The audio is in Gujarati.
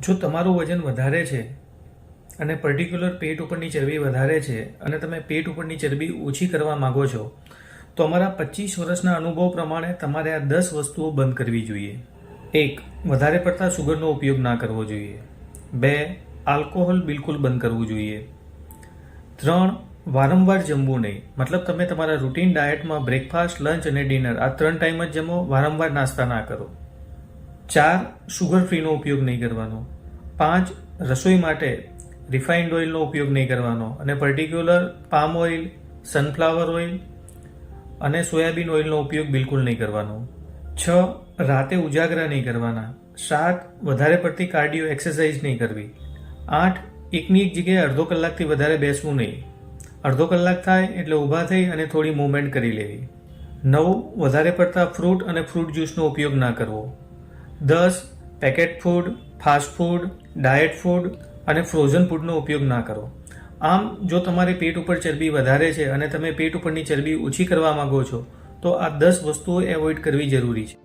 જો તમારું વજન વધારે છે અને પર્ટિક્યુલર પેટ ઉપરની ચરબી વધારે છે અને તમે પેટ ઉપરની ચરબી ઓછી કરવા માગો છો તો અમારા 25 વર્ષના અનુભવ પ્રમાણે તમારે આ 10 વસ્તુઓ બંધ કરવી જોઈએ. 1. વધારે પડતા સુગરનો ઉપયોગ ના કરવો જોઈએ. 2. આલ્કોહોલ બિલકુલ બંધ કરવું જોઈએ. 3. વારંવાર જમવું નહીં, મતલબ તમે તમારા રૂટીન ડાયટમાં બ્રેકફાસ્ટ, લંચ અને ડિનર આ 3 ટાઈમ જ જમો, વારંવાર નાસ્તા ના કરો. 4. શુગર ફ્રીનો ઉપયોગ નહીં કરવાનો. 5. રસોઈ માટે રિફાઇન્ડ ઓઇલનો ઉપયોગ નહીં કરવાનો અને particular palm oil, sunflower oil અને સોયાબીન ઓઇલનો ઉપયોગ બિલકુલ નહીં કરવાનો. 6. રાતે ઉજાગરા નહીં કરવાના. 7. વધારે પડતી કાર્ડિયો એક્સરસાઇઝ નહીં કરવી. 8. એકની એક જગ્યાએ અડધો કલાકથી વધારે બેસવું નહીં. અડધો કલાક થાય એટલે ઊભા થઈ અને થોડી મૂવમેન્ટ કરી લેવી. 9. વધારે પડતા ફ્રૂટ અને ફ્રૂટ જ્યુસનો ઉપયોગ ના કરવો. 10. Packet food, fast food, diet food અને ફ્રોઝન ફૂડનો ઉપયોગ ના કરો. આમ જો તમારે પેટ ઉપર ચરબી વધારે છે અને તમે પેટ ઉપરની ચરબી ઓછી કરવા માંગો છો તો આ 10 વસ્તુઓ એવોઇડ કરવી જરૂરી છે.